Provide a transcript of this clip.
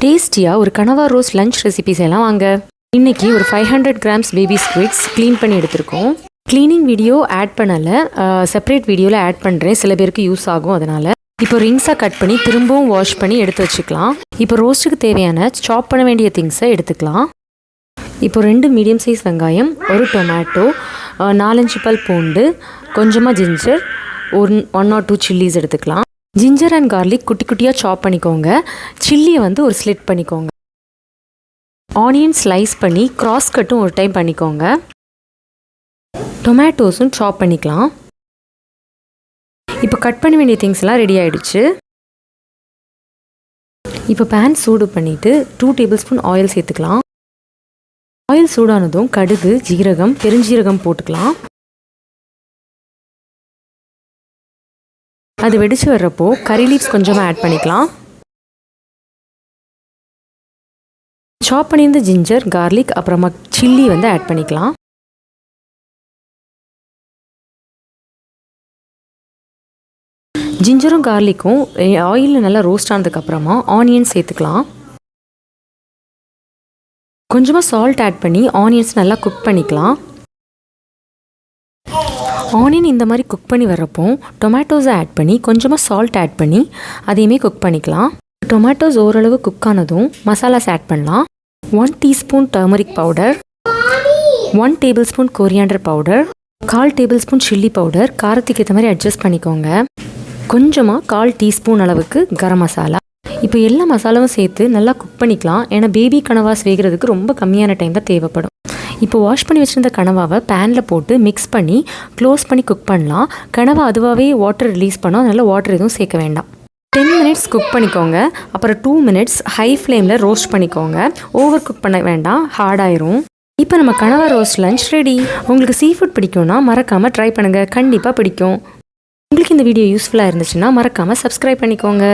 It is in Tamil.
டேஸ்டியாக ஒரு கனவா ரோஸ்ட் லஞ்ச் ரெசிபி செய்யலாம் வாங்க. இன்றைக்கி ஒரு 500 கிராம்ஸ் பேபி ஸ்குவிட்ஸ் க்ளீன் பண்ணி எடுத்துருக்கோம். க்ளீனிங் வீடியோ ஆட் பண்ணலை, செப்பரேட் வீடியோவில் ஆட் பண்ணுறேன், சில பேருக்கு யூஸ் ஆகும். அதனால் இப்போ ரிங்ஸாக கட் பண்ணி திரும்பவும் வாஷ் பண்ணி எடுத்து வச்சுக்கலாம். இப்போ ரோஸ்ட்டுக்கு தேவையான சாப் பண்ண வேண்டிய திங்ஸை எடுத்துக்கலாம். இப்போ 2 மீடியம் சைஸ் வெங்காயம், ஒரு டொமேட்டோ, 4-5 பல் பூண்டு, கொஞ்சமாக ஜிஞ்சர், 1 or 2 சில்லிஸ் எடுத்துக்கலாம். ஜிஞ்சர் அண்ட் கார்லிக் குட்டி குட்டியாக சாப் பண்ணிக்கோங்க. சில்லியை ஒரு ஸ்லிட் பண்ணிக்கோங்க. ஆனியன் ஸ்லைஸ் பண்ணி கிராஸ் கட்டும் ஒரு டைம் பண்ணிக்கோங்க. டொமேட்டோஸும் சாப் பண்ணிக்கலாம். இப்போ கட் பண்ண வேண்டிய திங்ஸ் எல்லாம் ரெடி ஆகிடுச்சு. இப்போ பேன் சூடு பண்ணிவிட்டு 2 டேபிள் ஸ்பூன் ஆயில் சேர்த்துக்கலாம். ஆயில் சூடானதும் கடுகு, ஜீரகம், பெருஞ்சீரகம் போட்டுக்கலாம். அது வெடிச்சு வர்றப்போ கறி லீவ்ஸ் கொஞ்சமாக ஆட் பண்ணிக்கலாம். சாப் பண்ணியிருந்த ஜிஞ்சர், கார்லிக், அப்புறமா சில்லி ஆட் பண்ணிக்கலாம். ஜிஞ்சரும் கார்லிக்கும் ஆயிலில் நல்லா ரோஸ்ட் ஆனதுக்கப்புறமா ஆனியன் சேர்த்துக்கலாம். கொஞ்சமாக சால்ட் ஆட் பண்ணி ஆனியன்ஸ் நல்லா குக் பண்ணிக்கலாம். ஆனியன் இந்த மாதிரி குக் பண்ணி வர்றப்போ டொமேட்டோஸை ஆட் பண்ணி கொஞ்சமாக சால்ட் ஆட் பண்ணி அதையுமே குக் பண்ணிக்கலாம். டொமேட்டோஸ் ஓரளவு குக் ஆனதும் மசாலாஸ் ஆட் பண்ணலாம். 1 teaspoon turmeric powder, 1 table spoon coriander powder, 1/4 table spoon chilli powder, காரத்துக்கு ஏற்ற மாதிரி அட்ஜஸ்ட் பண்ணிக்கோங்க. கொஞ்சமாக 1/4 டீஸ்பூன் அளவுக்கு கரம் மசாலா. இப்போ எல்லா மசாலாவும் சேர்த்து நல்லா குக் பண்ணிக்கலாம். ஏன்னா பேபி கனவாஸ் வேகிறதுக்கு ரொம்ப கம்மியான டைம் தான் தேவைப்படும். இப்போ வாஷ் பண்ணி வச்சுருந்த கனவாவை பேனில் போட்டு மிக்ஸ் பண்ணி க்ளோஸ் பண்ணி குக் பண்ணலாம். கனவா அதுவாகவே வாட்டர் ரிலீஸ் பண்ணோம், அதனால் வாட்டர் எதுவும் சேர்க்க வேண்டாம். 10 மினிட்ஸ் குக் பண்ணிக்கோங்க. அப்புறம் 2 மினிட்ஸ் ஹை ஃப்ளேமில் ரோஸ்ட் பண்ணிக்கோங்க. ஓவர் குக் பண்ண வேண்டாம், ஹார்டாயிரும். இப்போ நம்ம கனவா ரோஸ்ட் லஞ்ச் ரெடி. உங்களுக்கு சீ ஃபுட் பிடிக்கும்னா மறக்காமல் ட்ரை பண்ணுங்கள், கண்டிப்பாக பிடிக்கும். உங்களுக்கு இந்த வீடியோ யூஸ்ஃபுல்லாக இருந்துச்சுன்னா மறக்காமல் சப்ஸ்கிரைப் பண்ணிக்கோங்க.